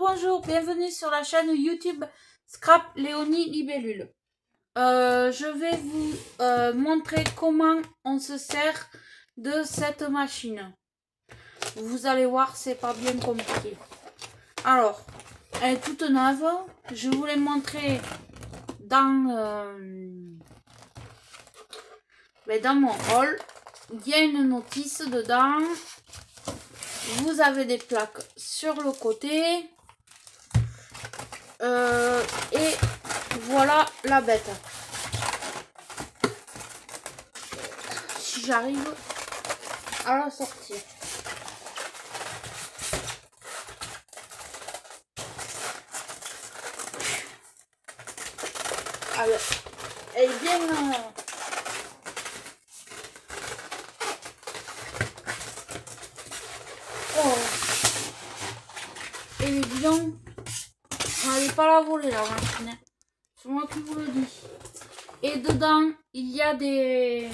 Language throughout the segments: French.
Bonjour, bienvenue sur la chaîne YouTube Scrap Léonie Libellule. Je vais vous montrer comment on se sert de cette machine. Vous allez voir, c'est pas bien compliqué. Alors, elle est toute neuve. Je vous l'ai montré dans mon haul. Il y a une notice dedans. Vous avez des plaques sur le côté. Et voilà la bête. Si j'arrive à la sortir. Alors, elle est bien... Oh. Et évidemment, n'allez pas la voler la machine. C'est moi qui vous le dis. Et dedans, il y a des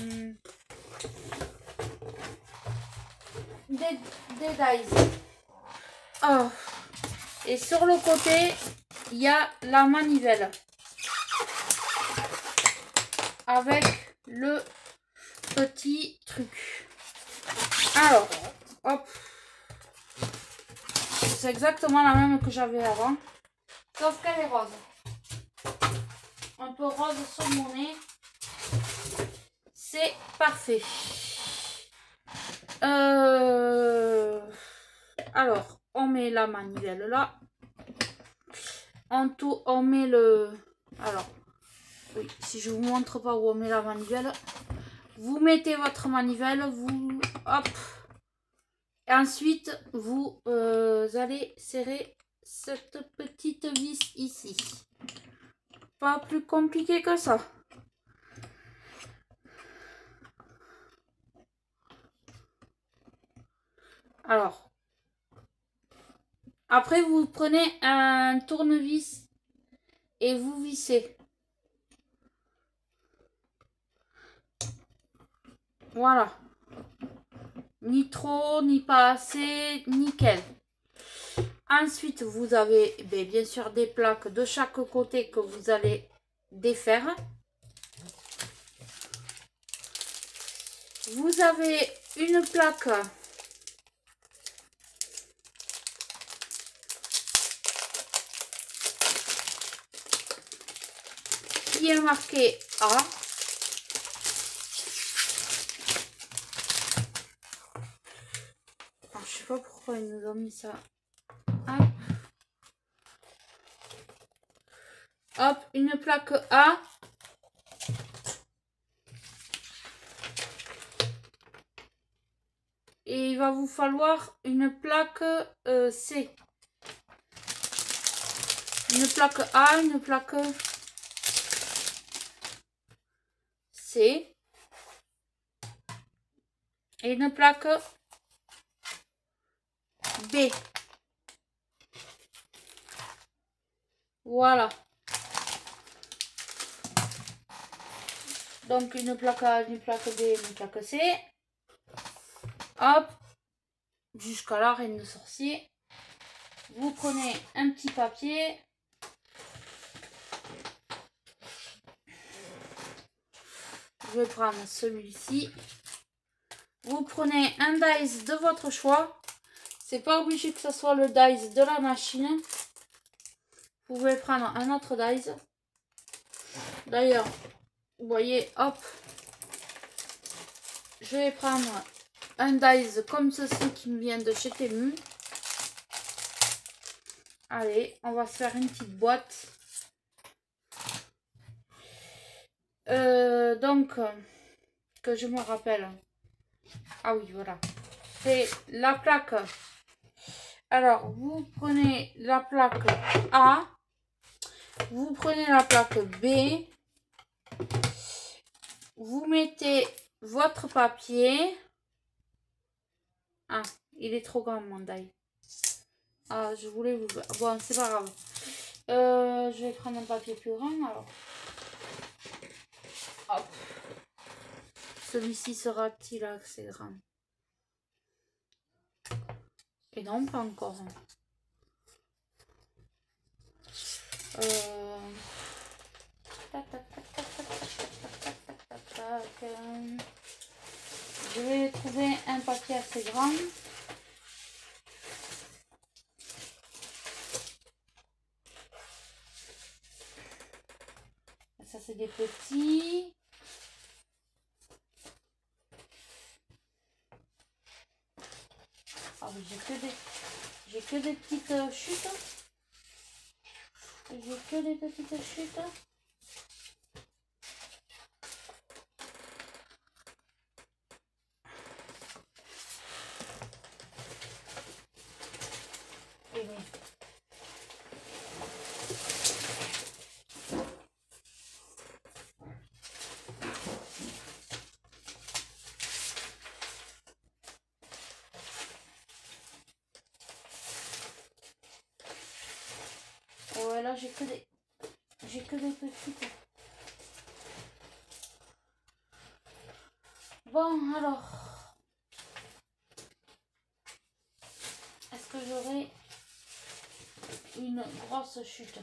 dies. Oh. Et sur le côté, il y a la manivelle. Avec le petit truc. Alors, hop. C'est exactement la même que j'avais avant. Sauf qu'elle est rose. Un peu rose sur mon nez. C'est parfait. Alors, on met la manivelle là. En tout, on met le... Alors, oui, si je vous montre pas où on met la manivelle, vous mettez votre manivelle, vous... Hop. Et ensuite, vous allez serrer cette petite vis ici. Pas plus compliqué que ça. Alors, après vous prenez un tournevis et vous vissez. Voilà. Ni trop, ni pas assez, nickel. Ensuite, vous avez bien sûr des plaques de chaque côté que vous allez défaire. Vous avez une plaque qui est marquée A. Alors, je sais pas pourquoi ils nous ont mis ça. Hop. Hop, une plaque A. Et il va vous falloir une plaque C. Une plaque A, une plaque C. Et une plaque B. Voilà. Donc une plaque A, une plaque B, une plaque C. Hop. Jusqu'à la reine de sorcier. Vous prenez un petit papier. Je vais prendre celui-ci. Vous prenez un dice de votre choix. C'est pas obligé que ce soit le dice de la machine. Vous pouvez prendre un autre dice. D'ailleurs, vous voyez, hop. Je vais prendre un dice comme ceci qui me vient de chez Temu. Allez, on va se faire une petite boîte. Donc, que je me rappelle. Ah oui, voilà. C'est la plaque. Alors, vous prenez la plaque A. Vous prenez la plaque B. Vous mettez votre papier. Ah, il est trop grand mon die. Ah, je voulais vous... Bon, c'est pas grave. Je vais prendre un papier plus grand alors. Hop. Celui-ci sera-t-il assez grand? Et non, pas encore. Je vais trouver un papier assez grand. Ça c'est des petits. Ah oui, j'ai que des petites chutes. J'ai que des petites chutes. Et oui. Et voilà, j'ai que des petites. Bon, alors, est-ce que j'aurai une grosse chute?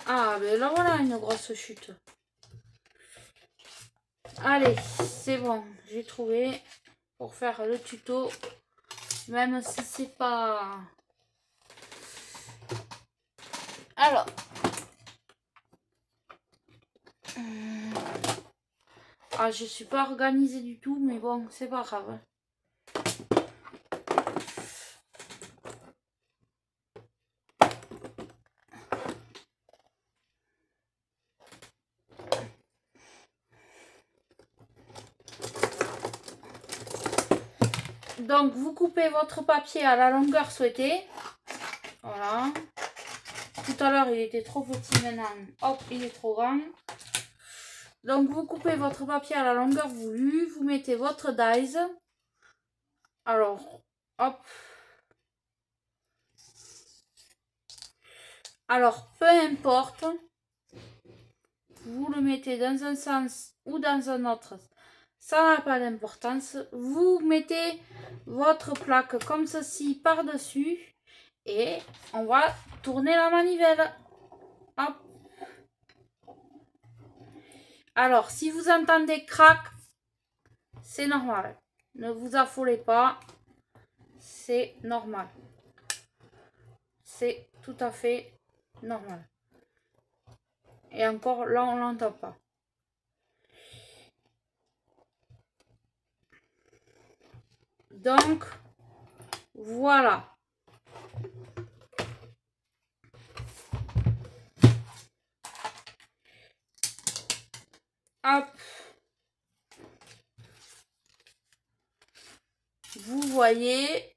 Ah, ben là, voilà une grosse chute. Allez, c'est bon, j'ai trouvé pour faire le tuto, même si c'est pas... Alors, ah, je suis pas organisée du tout, mais bon, c'est pas grave. Donc, vous coupez votre papier à la longueur souhaitée. Voilà. Tout à l'heure, il était trop petit, maintenant, hop, il est trop grand. Donc, vous coupez votre papier à la longueur voulue. Vous mettez votre dies. Alors, hop. Alors, peu importe. Vous le mettez dans un sens ou dans un autre. Ça n'a pas d'importance. Vous mettez votre plaque comme ceci par-dessus. Et on va tourner la manivelle. Hop. Alors, si vous entendez crac, c'est normal. Ne vous affolez pas. C'est normal. C'est tout à fait normal. Et encore, là, on l'entend pas. Donc, voilà. Hop. Vous voyez,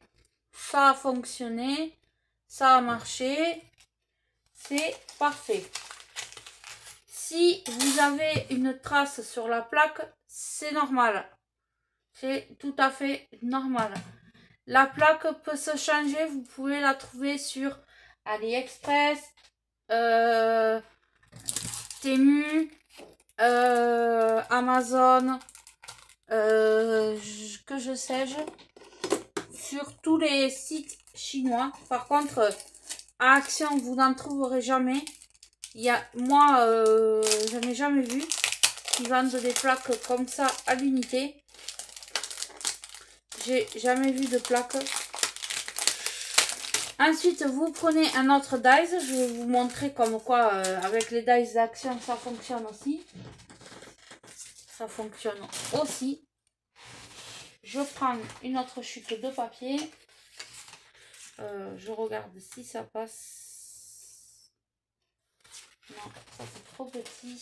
ça a fonctionné, ça a marché, c'est parfait. Si vous avez une trace sur la plaque, c'est normal. C'est tout à fait normal. La plaque peut se changer, vous pouvez la trouver sur AliExpress, Temu, Amazon, que je sais-je, sur tous les sites chinois. Par contre, à Action, vous n'en trouverez jamais. Moi, je n'ai jamais vu qui vendent des plaques comme ça à l'unité. J'ai jamais vu de plaque. Ensuite, vous prenez un autre dies. Je vais vous montrer comme quoi, avec les dies d'Action, ça fonctionne aussi. Ça fonctionne aussi. Je prends une autre chute de papier. Je regarde si ça passe. Non, ça c'est trop petit.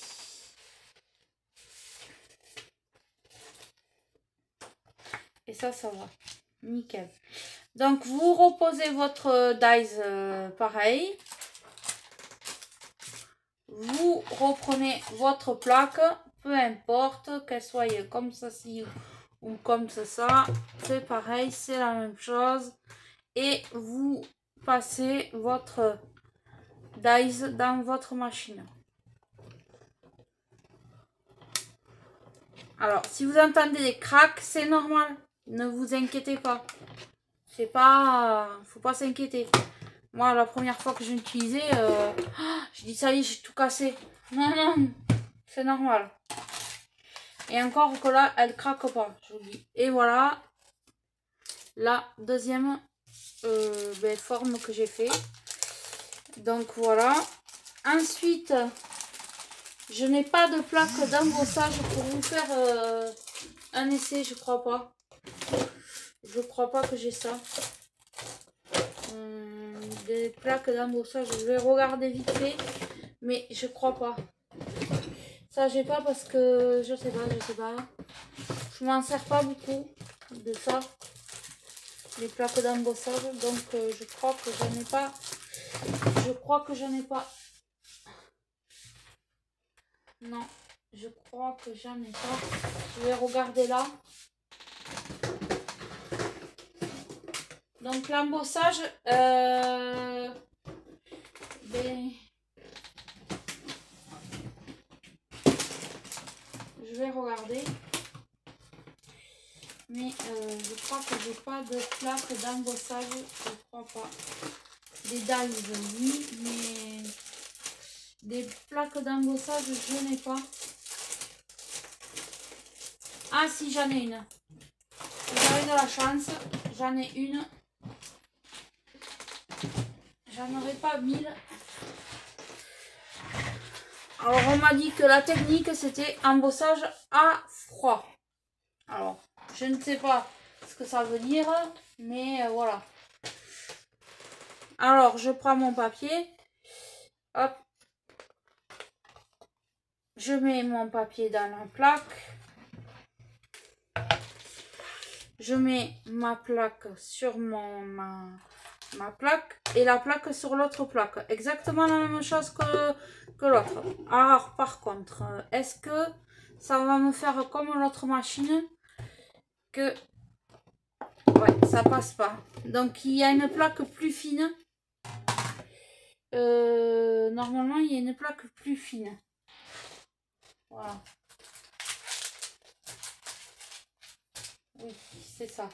Et ça va. Nickel. Donc, vous reposez votre dies pareil. Vous reprenez votre plaque, peu importe qu'elle soit comme ceci ou comme ça. C'est pareil, c'est la même chose. Et vous passez votre dies dans votre machine. Alors, si vous entendez des cracks, c'est normal. Ne vous inquiétez pas. C'est pas... faut pas s'inquiéter. Moi, la première fois que j'ai utilisé, je dis ça y est, j'ai tout cassé. Non, non, c'est normal. Et encore que là, elle craque pas, je vous dis. Et voilà, la deuxième forme que j'ai fait. Donc voilà. Ensuite, je n'ai pas de plaque d'embossage pour vous faire un essai, je crois pas. Je crois pas que j'ai ça. Des plaques d'embossage, je vais regarder vite fait, mais je crois pas. Ça j'ai pas parce que je sais pas. Je m'en sers pas beaucoup de ça, les plaques d'embossage, donc je crois que j'en ai pas. Je crois que j'en ai pas. Non, je crois que j'en ai pas. Je vais regarder là. Donc l'embossage, je vais regarder. Mais je crois que j'ai pas de plaque d'embossage, je crois pas. Des dies, oui, mais des plaques d'embossage, je n'ai pas. Ah si, j'en ai une. J'avais de la chance, j'en ai une. J'en aurais pas 1000. Alors on m'a dit que la technique c'était embossage à froid. Alors je ne sais pas ce que ça veut dire, mais voilà. Alors je prends mon papier. Hop. Je mets mon papier dans la plaque. Je mets ma plaque sur ma plaque et la plaque sur l'autre plaque. Exactement la même chose que l'autre. Alors par contre, est-ce que ça va me faire comme l'autre machine que ouais, ça passe pas. Donc il y a une plaque plus fine. Normalement il y a une plaque plus fine. Voilà. Oui, c'est ça.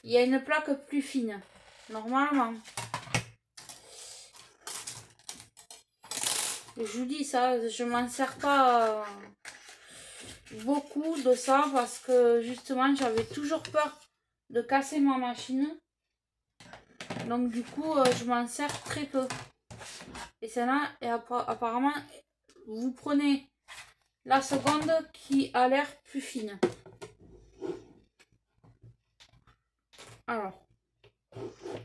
Il y a une plaque plus fine. Normalement. Je vous dis ça, je m'en sers pas beaucoup de ça parce que justement j'avais toujours peur de casser ma machine. Donc du coup je m'en sers très peu. Et celle-là, et apparemment vous prenez la seconde qui a l'air plus fine. Alors,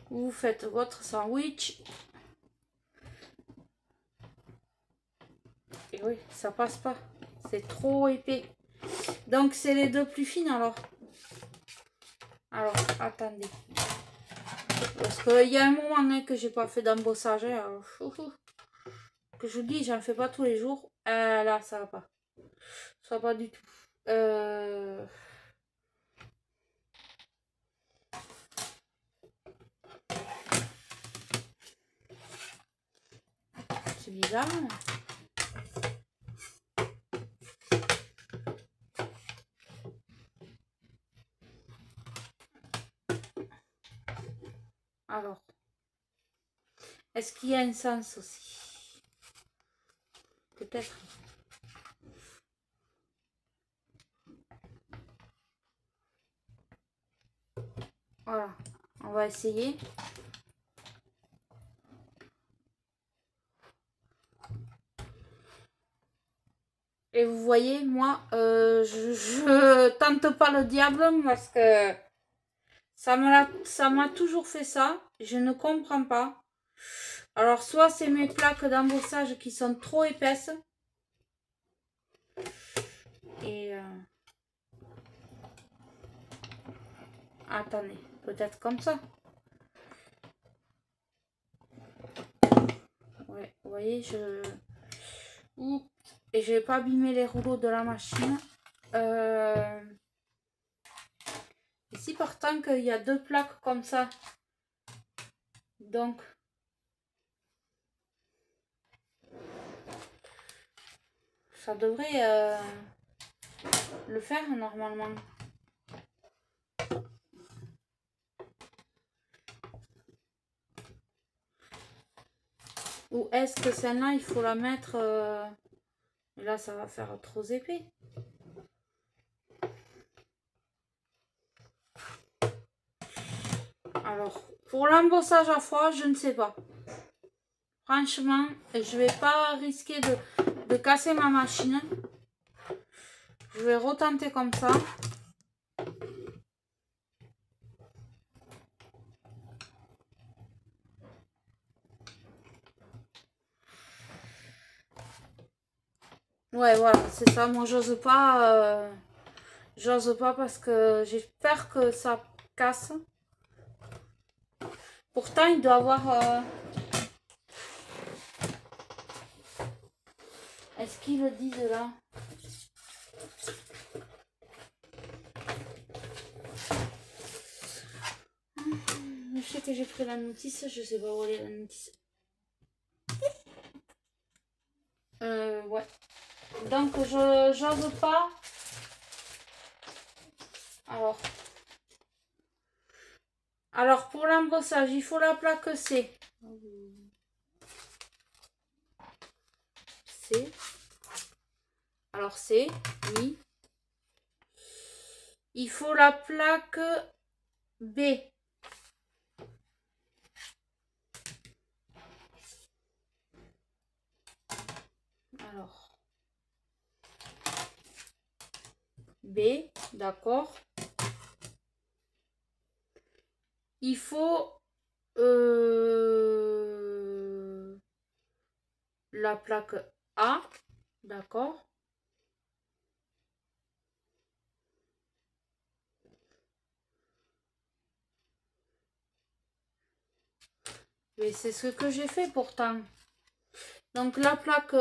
vous faites votre sandwich. Et oui, ça passe pas. C'est trop épais. Donc, c'est les deux plus fines alors. Alors, attendez. Parce qu'il y a un moment que j'ai pas fait d'embossage. Alors, que je vous dis, j'en fais pas tous les jours. Là, ça va pas. Ça va pas du tout. C'est bizarre. Alors, est-ce qu'il y a un sens aussi? Peut-être. Voilà, on va essayer. Et vous voyez, moi, je tente pas le diable parce que ça m'a toujours fait ça. Je ne comprends pas. Alors, soit c'est mes plaques d'embossage qui sont trop épaisses. Et... attendez, peut-être comme ça. Ouais, vous voyez, et je vais pas abîmer les rouleaux de la machine. Ici, pourtant, qu'il y a deux plaques comme ça. Donc, ça devrait le faire normalement. Ou est-ce que celle-là, il faut la mettre... Et là, ça va faire trop épais. Alors, pour l'embossage à froid, je ne sais pas. Franchement, je vais pas risquer de casser ma machine. Je vais retenter comme ça. Ouais, voilà, c'est ça. Moi, j'ose pas parce que j'ai peur que ça casse. Pourtant, il doit avoir... Est-ce qu'ils le disent là? Je sais que j'ai pris la notice, je sais pas où est la notice. Ouais. Donc, j'ose pas. Alors, pour l'embossage, il faut la plaque C. C. Alors, C, oui. Il faut la plaque B. Alors. B, d'accord. Il faut la plaque A, d'accord. Mais c'est ce que j'ai fait pourtant. Donc la plaque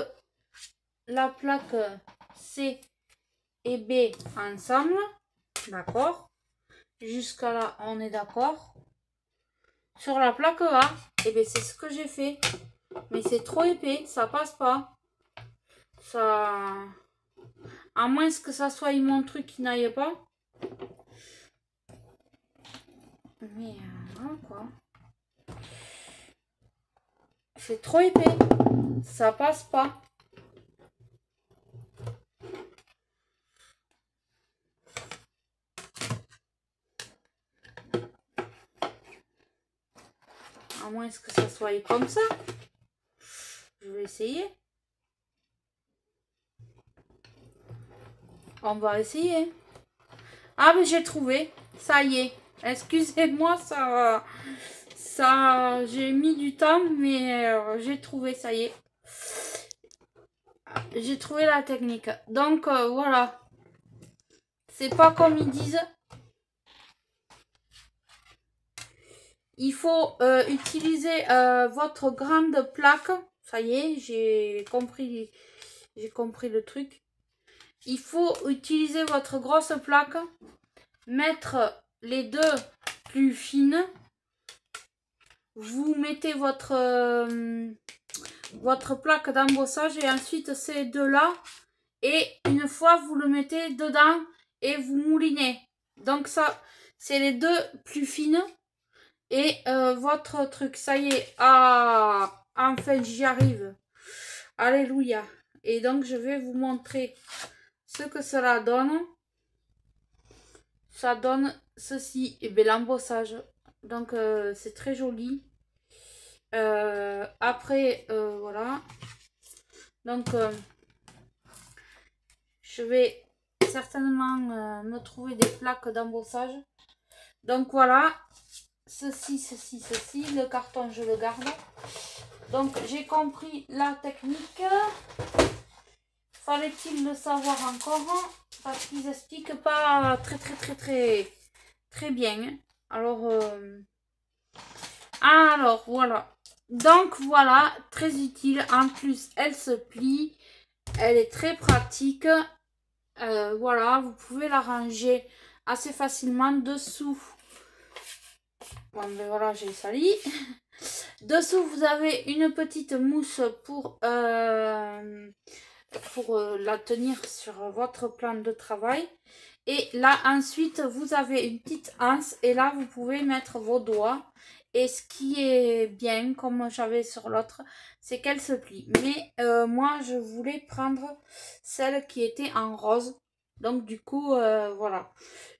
C et B ensemble, d'accord. Jusqu'à là, on est d'accord. Sur la plaque A, et bien c'est ce que j'ai fait. Mais c'est trop épais, ça passe pas. Ça... À moins que ça soit mon truc qui n'aille pas. Mais voilà quoi. C'est trop épais. Ça passe pas. À moins que ça soit comme ça. Je vais essayer. On va essayer. Ah mais j'ai trouvé. Ça y est. Excusez-moi, ça j'ai mis du temps, mais j'ai trouvé, ça y est. J'ai trouvé la technique. Donc voilà. C'est pas comme ils disent. Il faut utiliser votre grande plaque. Ça y est, j'ai compris le truc. Il faut utiliser votre grosse plaque. Mettre les deux plus fines. Vous mettez votre plaque d'embossage et ensuite ces deux-là. Et une fois, vous le mettez dedans et vous moulinez. Donc ça, c'est les deux plus fines. Et votre truc, ça y est. Ah, enfin, j'y arrive. Alléluia. Et donc, je vais vous montrer ce que cela donne. Ça donne ceci. Et bien, l'embossage. Donc, c'est très joli. Après, voilà. Donc, je vais certainement me trouver des plaques d'embossage. Donc, voilà. Ceci. Le carton, je le garde. Donc, j'ai compris la technique. Fallait-il le savoir encore? Parce qu'ils expliquent pas très bien. Alors, voilà. Donc, voilà, très utile. En plus, elle se plie. Elle est très pratique. Voilà, vous pouvez la ranger assez facilement dessous. Bon, ben voilà, j'ai sali. Dessous, vous avez une petite mousse pour la tenir sur votre plan de travail. Et là, ensuite, vous avez une petite anse. Et là, vous pouvez mettre vos doigts. Et ce qui est bien, comme j'avais sur l'autre, c'est qu'elle se plie. Mais moi, je voulais prendre celle qui était en rose. Donc du coup, voilà.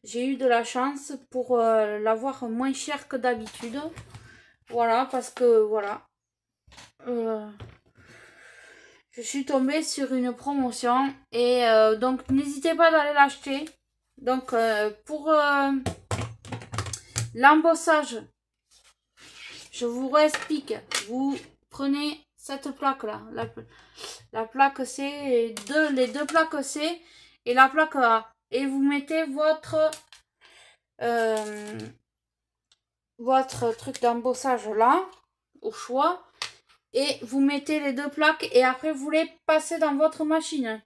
J'ai eu de la chance pour l'avoir moins cher que d'habitude. Voilà, parce que voilà. Je suis tombée sur une promotion. Et donc, n'hésitez pas d'aller l'acheter. Donc, pour l'embossage, je vous réexplique. Vous prenez cette plaque-là. La plaque C, les deux plaques C et la plaque A. Et vous mettez votre truc d'embossage là, au choix. Et vous mettez les deux plaques et après vous les passez dans votre machine.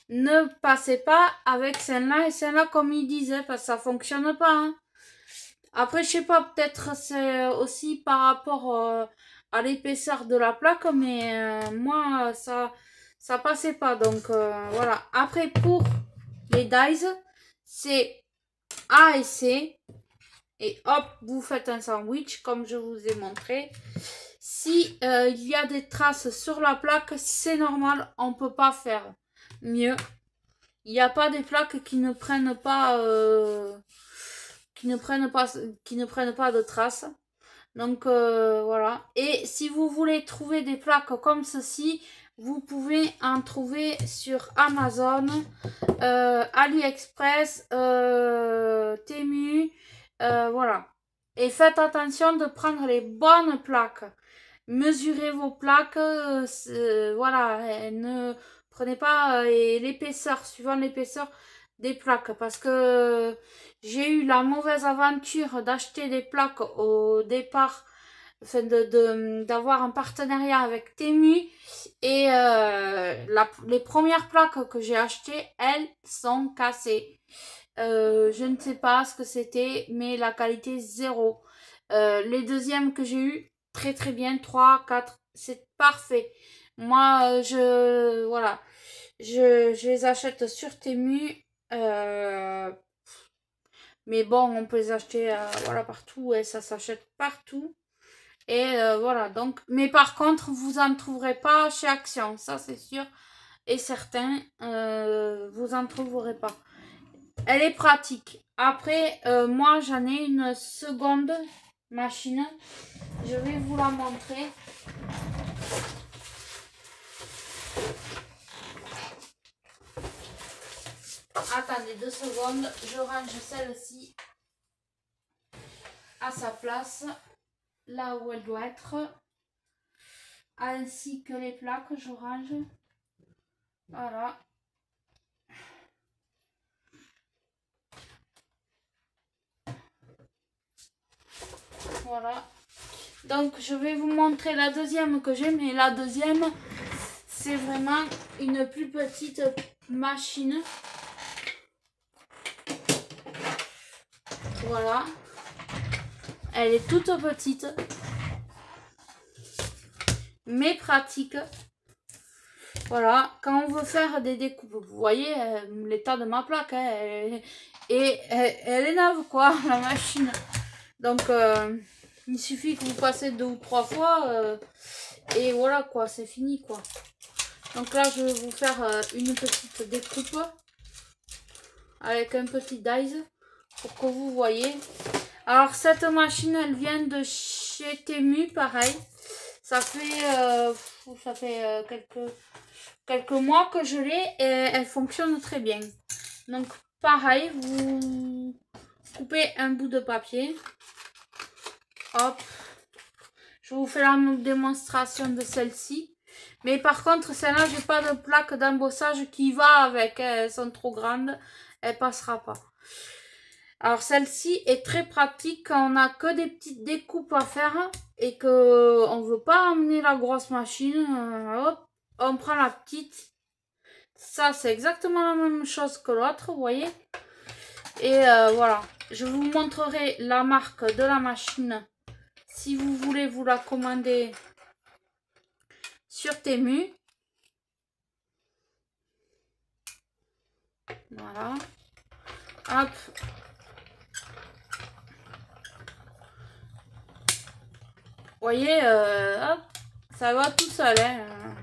Ne passez pas avec celle-là et celle-là comme il disait, parce que ça fonctionne pas. Hein. Après, je sais pas, peut-être c'est aussi par rapport à l'épaisseur de la plaque, mais moi, ça passait pas. Donc, voilà. Après, pour les dies, c'est A et C. Et hop, vous faites un sandwich, comme je vous ai montré. Si il y a des traces sur la plaque, c'est normal, on peut pas faire mieux. Il n'y a pas des plaques qui ne prennent pas qui ne prennent pas de traces. Donc voilà. Et si vous voulez trouver des plaques comme ceci, vous pouvez en trouver sur Amazon, AliExpress, Temu, voilà. Et faites attention de prendre les bonnes plaques. Mesurez vos plaques, voilà, ne prenez pas l'épaisseur, suivant l'épaisseur des plaques, parce que j'ai eu la mauvaise aventure d'acheter des plaques au départ, enfin d'avoir un partenariat avec Temu, et les premières plaques que j'ai achetées, elles sont cassées. Je ne sais pas ce que c'était, mais la qualité zéro. Les deuxièmes que j'ai eu très très bien, 3, 4, c'est parfait. Moi, voilà, je les achète sur Temu. Mais bon, on peut les acheter voilà, partout et ça s'achète partout. Et voilà, donc, mais par contre, vous en trouverez pas chez Action, ça c'est sûr et certain, vous en trouverez pas. Elle est pratique. Après, moi j'en ai une seconde machine. Je vais vous la montrer. Attendez 2 secondes. Je range celle-ci à sa place. Là où elle doit être. Ainsi que les plaques, je range. Voilà. Voilà. Donc je vais vous montrer la deuxième que j'ai, mais la deuxième c'est vraiment une plus petite machine. Voilà. Elle est toute petite, mais pratique. Voilà, quand on veut faire des découpes, vous voyez l'état de ma plaque, hein, elle est neuve quoi, la machine. Donc il suffit que vous passez 2 ou 3 fois et voilà quoi, c'est fini quoi. Donc là je vais vous faire une petite découpe avec un petit dies pour que vous voyez. Alors cette machine elle vient de chez Temu, pareil. Ça fait quelques mois que je l'ai et elle fonctionne très bien. Donc pareil, vous coupez un bout de papier. Hop. Je vous fais la démonstration de celle-ci. Mais par contre, celle-là, j'ai pas de plaque d'embossage qui va avec. Elles sont trop grandes. Elle passera pas. Alors celle-ci est très pratique quand on n'a que des petites découpes à faire et que on veut pas emmener la grosse machine. Hop, on prend la petite. Ça, c'est exactement la même chose que l'autre, vous voyez. Et voilà. Je vous montrerai la marque de la machine si vous voulez vous la commander sur Temu. Voilà. Hop. voyez, hop, ça va tout seul. Hein.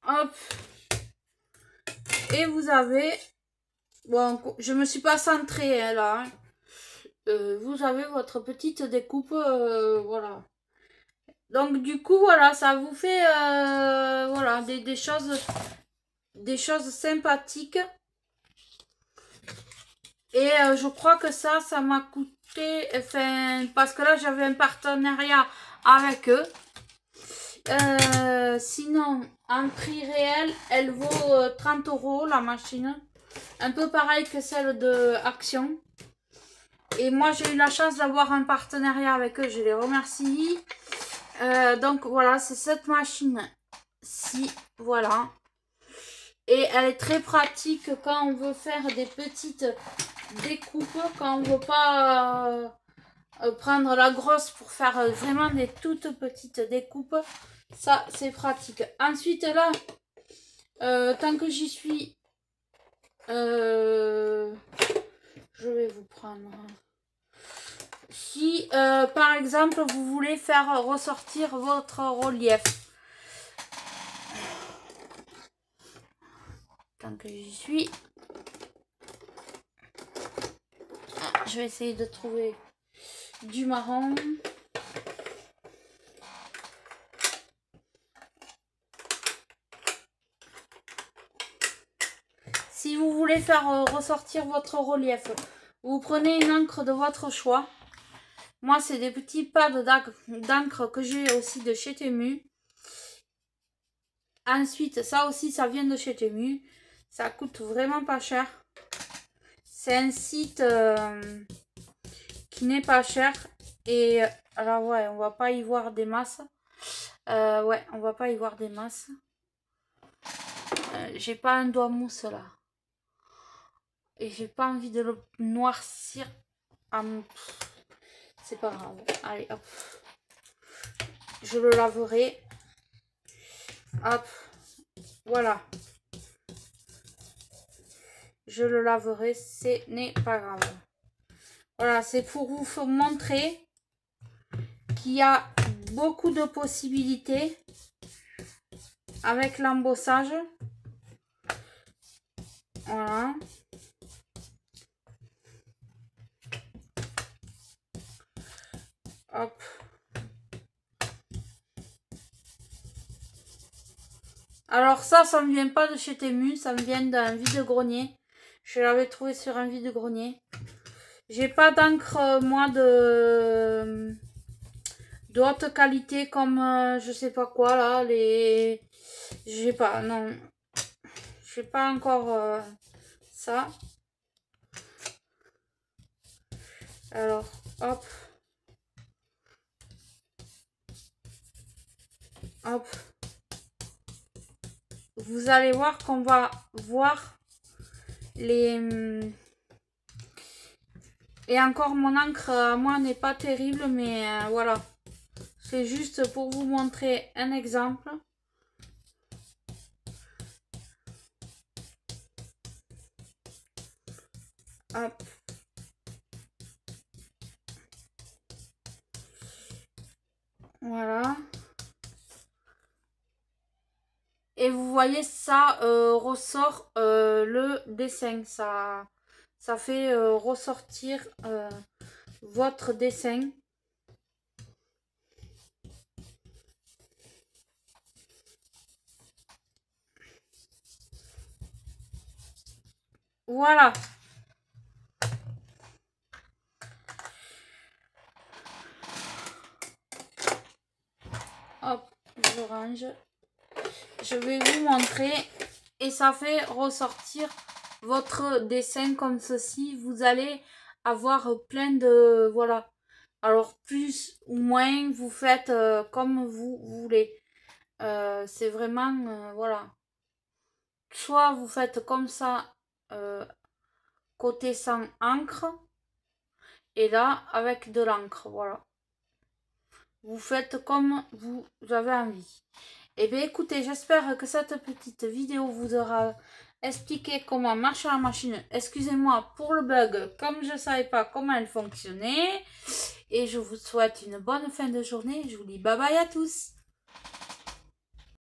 Hop. Et vous avez... Bon, je me suis pas centrée hein, là. Hein. Vous avez votre petite découpe, voilà. Donc du coup, voilà, ça vous fait voilà, des choses sympathiques. Et je crois que ça m'a coûté, enfin, parce que là j'avais un partenariat avec eux. Sinon, en prix réel, elle vaut 30 € la machine. Un peu pareil que celle de Action. Et moi, j'ai eu la chance d'avoir un partenariat avec eux. Je les remercie. Donc, voilà, c'est cette machine-ci. Voilà. Et elle est très pratique quand on veut faire des petites découpes. Quand on veut pas prendre la grosse pour faire vraiment des toutes petites découpes. Ça, c'est pratique. Ensuite, là, tant que j'y suis, je vais vous prendre... Si, par exemple, vous voulez faire ressortir votre relief. Tant que j'y suis. Je vais essayer de trouver du marron. Si vous voulez faire ressortir votre relief, vous prenez une encre de votre choix. Moi, c'est des petits pads d'encre que j'ai aussi de chez Temu. Ensuite, ça aussi, ça vient de chez Temu. Ça coûte vraiment pas cher. C'est un site qui n'est pas cher. Et alors, ouais, on va pas y voir des masses. Ouais, on va pas y voir des masses. J'ai pas un doigt mousse là. Et j'ai pas envie de le noircir. C'est pas grave. Allez, hop. Je le laverai. Hop. Voilà. Je le laverai. Ce n'est pas grave. Voilà, c'est pour vous montrer qu'il y a beaucoup de possibilités avec l'embossage. Voilà. Hop. Alors ça me vient pas de chez Temu, ça me vient d'un vide-grenier. Je l'avais trouvé sur un vide-grenier. J'ai pas d'encre, moi, de haute qualité comme je sais pas quoi là, j'ai pas, non. J'ai pas encore ça. Alors, hop. Hop. Vous allez voir qu'on va voir les... Et encore, mon encre à moi n'est pas terrible, mais voilà. C'est juste pour vous montrer un exemple. Hop. Voilà. Et vous voyez, ça ressort le dessin. Ça fait ressortir votre dessin. Voilà. Hop, je range. Je vais vous montrer. Et ça fait ressortir votre dessin comme ceci. Vous allez avoir plein de... Voilà. Alors, plus ou moins, vous faites comme vous voulez. C'est vraiment... voilà. Soit vous faites comme ça, côté sans encre. Et là, avec de l'encre. Voilà. Vous faites comme vous avez envie. Eh bien, écoutez, j'espère que cette petite vidéo vous aura expliqué comment marche la machine. Excusez-moi pour le bug, comme je ne savais pas comment elle fonctionnait. Et je vous souhaite une bonne fin de journée. Je vous dis bye bye à tous.